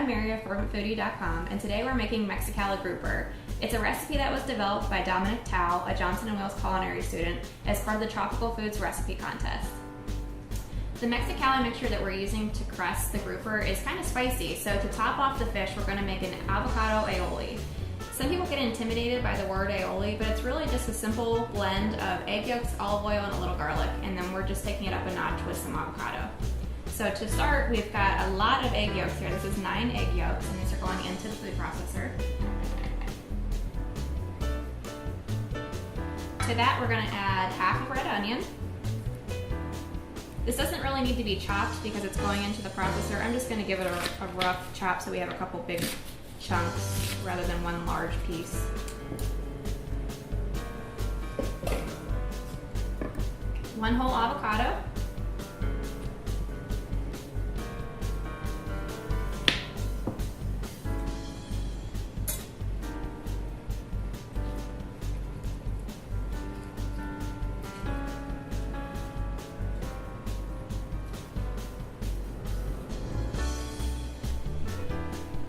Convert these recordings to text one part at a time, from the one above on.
Mary of FerventFoodie.com, and today we're making Mexicali Grouper. It's a recipe that was developed by Dominic Towe, a Johnson & Wales culinary student, as part of the Tropical Foods Recipe Contest. The Mexicali mixture that we're using to crust the grouper is kind of spicy, so to top off the fish, we're going to make an avocado aioli. Some people get intimidated by the word aioli, but it's really just a simple blend of egg yolks, olive oil, and a little garlic, and then we're just taking it up a notch with some avocado. So to start, we've got a lot of egg yolks here. This is 9 egg yolks, and these are going into the food processor. To that, we're going to add half a red onion. This doesn't really need to be chopped because it's going into the processor. I'm just going to give it a rough chop so we have a couple big chunks rather than one large piece. One whole avocado.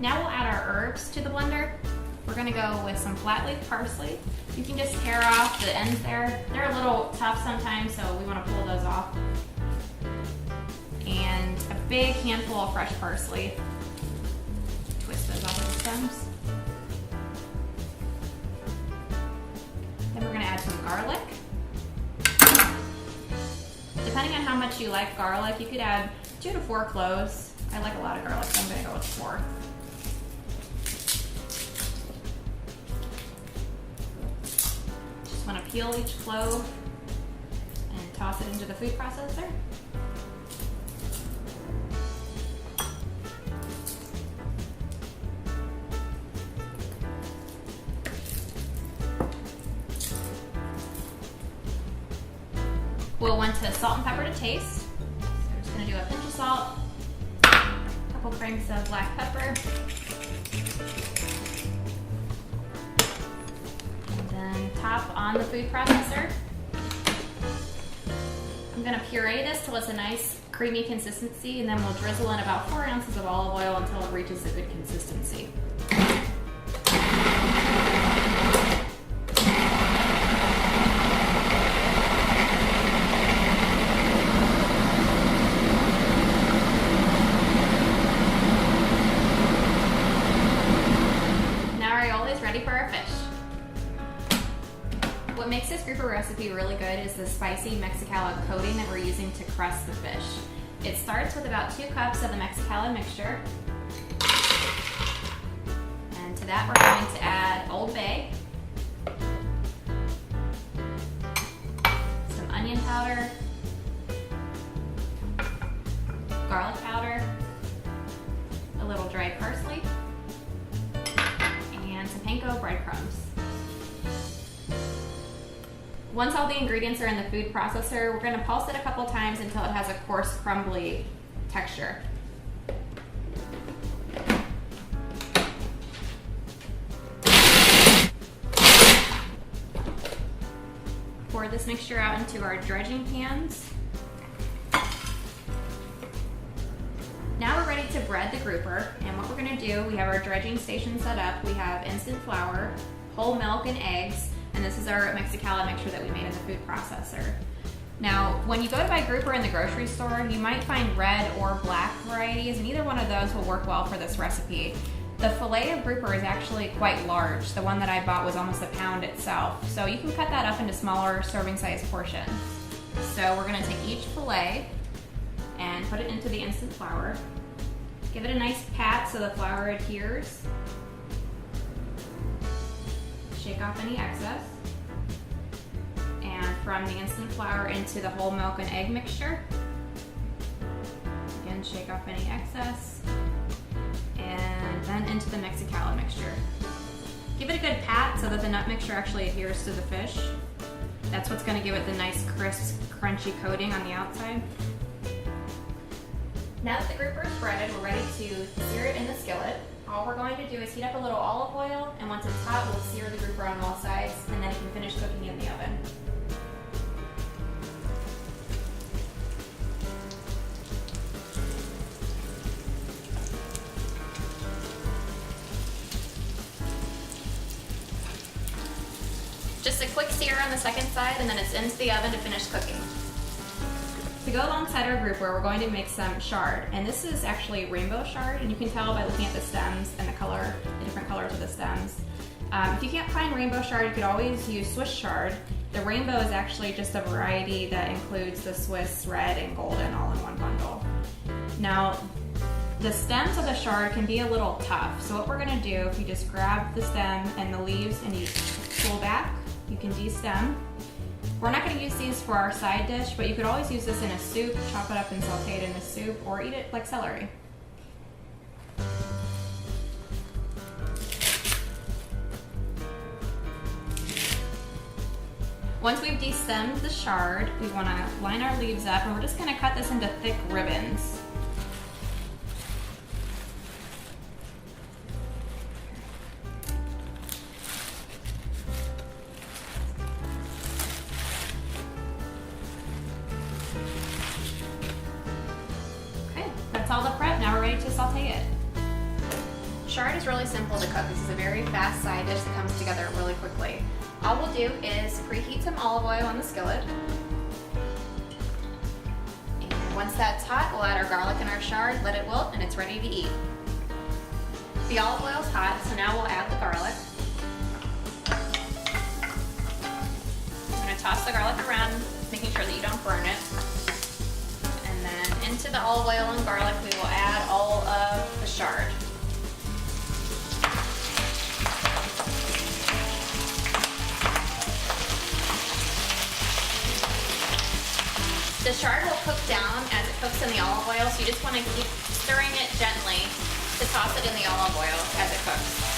Now we'll add our herbs to the blender. We're gonna go with some flat leaf parsley. You can just tear off the ends there. They're a little tough sometimes, so we wanna pull those off. And a big handful of fresh parsley. Twist those off of the stems. Then we're gonna add some garlic. Depending on how much you like garlic, you could add 2 to 4 cloves. I like a lot of garlic, so I'm gonna go with 4. Want to peel each clove and toss it into the food processor. We'll want to salt and pepper to taste. So we're just going to do a pinch of salt, a couple cranks of black pepper, top on the food processor. I'm going to puree this till it's a nice creamy consistency, and then we'll drizzle in about 4 ounces of olive oil until it reaches a good consistency. Now our aioli is ready for our fish. What makes this grouper recipe really good is the spicy Mexicali coating that we're using to crust the fish. It starts with about 2 cups of the Mexicali mixture. And to that we're going to add Old Bay, some onion powder, garlic powder, a little dried parsley, and some panko breadcrumbs. Once all the ingredients are in the food processor, we're going to pulse it a couple times until it has a coarse, crumbly texture. Pour this mixture out into our dredging pans. Now we're ready to bread the grouper, and what we're going to do, we have our dredging station set up. We have instant flour, whole milk, and eggs. And this is our Mexicali mixture that we made in the food processor. Now, when you go to buy grouper in the grocery store, you might find red or black varieties, and either one of those will work well for this recipe. The fillet of grouper is actually quite large. The one that I bought was almost a pound itself. So you can cut that up into smaller serving size portions. So we're gonna take each fillet and put it into the instant flour. Give it a nice pat so the flour adheres. Shake off any excess, and from the instant flour into the whole milk and egg mixture. Again, shake off any excess, and then into the Mexicali mixture. Give it a good pat so that the nut mixture actually adheres to the fish. That's what's going to give it the nice crisp, crunchy coating on the outside. Now that the grouper is breaded, we're ready to sear it in the skillet. All we're going to do is heat up a little olive oil, and once it's hot, we'll sear the grouper on all sides, and then it can finish cooking in the oven. Just a quick sear on the second side, and then it's into the oven to finish cooking. To go alongside our grouper, we're going to make some chard, and this is actually rainbow chard, and you can tell by looking at the stems and the color, the different colors of the stems. If you can't find rainbow chard, you could always use Swiss chard. The rainbow is actually just a variety that includes the Swiss red and golden all in one bundle. Now, the stems of the chard can be a little tough, so what we're going to do, if you just grab the stem and the leaves and you pull back, you can de-stem. We're not going to use these for our side dish, but you could always use this in a soup, chop it up and saute it in a soup, or eat it like celery. Once we've de-stemmed the chard, we want to line our leaves up, and we're just going to cut this into thick ribbons. That's all the prep. Now we're ready to saute it. Chard is really simple to cook. This is a very fast side dish that comes together really quickly. All we'll do is preheat some olive oil on the skillet. And once that's hot, we'll add our garlic and our chard, let it wilt, and it's ready to eat. The olive oil's hot, so now we'll add the garlic. I'm going to toss the garlic around, making sure that you don't burn it. Into the olive oil and garlic, we will add all of the chard. The chard will cook down as it cooks in the olive oil, so you just want to keep stirring it gently to toss it in the olive oil as it cooks.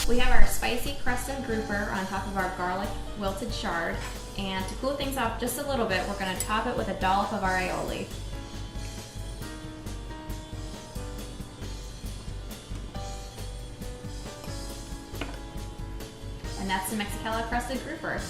We have our spicy crusted grouper on top of our garlic wilted chard, and to cool things off just a little bit, we're going to top it with a dollop of our aioli. And that's the Mexicali crusted grouper.